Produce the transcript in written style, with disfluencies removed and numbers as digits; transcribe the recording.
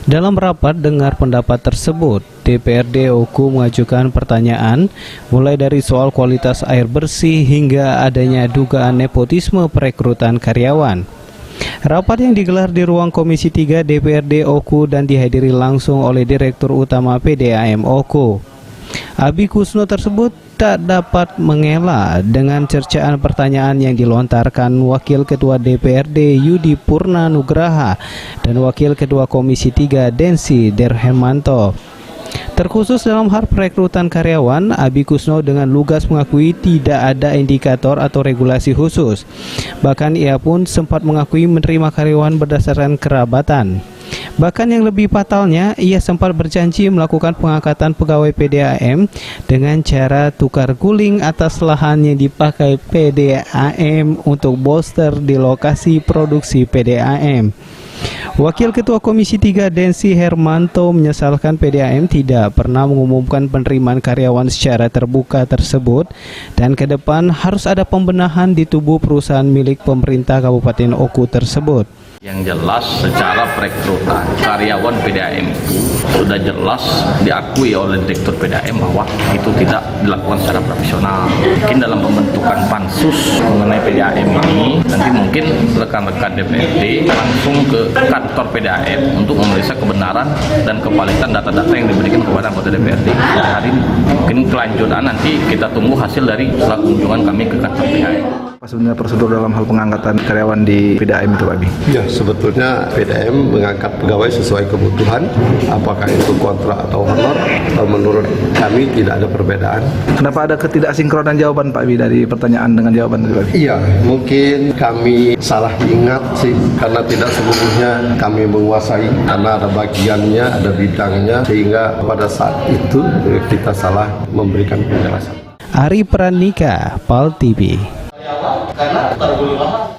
Dalam rapat dengar pendapat tersebut, DPRD Oku mengajukan pertanyaan mulai dari soal kualitas air bersih hingga adanya dugaan nepotisme perekrutan karyawan. Rapat yang digelar di ruang Komisi 3 DPRD Oku dan dihadiri langsung oleh Direktur Utama PDAM Oku. Abi Kusno tersebut tak dapat mengelak dengan cercaan pertanyaan yang dilontarkan Wakil Ketua DPRD Yudi Purna Nugraha dan Wakil Ketua Komisi 3 Densi Derhemanto. Terkhusus dalam hal perekrutan karyawan, Abi Kusno dengan lugas mengakui tidak ada indikator atau regulasi khusus. Bahkan ia pun sempat mengakui menerima karyawan berdasarkan kerabatan. Bahkan yang lebih fatalnya, ia sempat berjanji melakukan pengangkatan pegawai PDAM dengan cara tukar guling atas lahan yang dipakai PDAM untuk booster di lokasi produksi PDAM. Wakil Ketua Komisi 3 Densi Hermanto menyesalkan PDAM tidak pernah mengumumkan penerimaan karyawan secara terbuka tersebut dan ke depan harus ada pembenahan di tubuh perusahaan milik pemerintah Kabupaten Oku tersebut. Yang jelas secara perekrutan karyawan PDAM itu sudah jelas diakui oleh Direktur PDAM bahwa itu tidak dilakukan secara profesional. Mungkin dalam pembentukan pansus mengenai PDAM ini nanti mungkin rekan-rekan DPRD langsung ke kantor PDAM untuk memeriksa kebenaran dan kevalidan data-data yang diberikan kepada anggota DPRD. Hari ini mungkin kelanjutan nanti kita tunggu hasil dari setelah kunjungan kami ke kantor PDAM. Apa sebenarnya prosedur dalam hal pengangkatan karyawan di PDAM itu, Pak Abi? Ya, sebetulnya PDAM mengangkat pegawai sesuai kebutuhan, apakah itu kontrak atau honor, menurut kami tidak ada perbedaan. Kenapa ada ketidaksinkronan jawaban, Pak Abi, dari pertanyaan dengan jawaban itu, Pak Abi? Iya, mungkin kami salah ingat sih, karena tidak seluruhnya kami menguasai, karena ada bagiannya, ada bidangnya, sehingga pada saat itu kita salah memberikan penjelasan. Ari Pranika, PAL TV. Karena terguling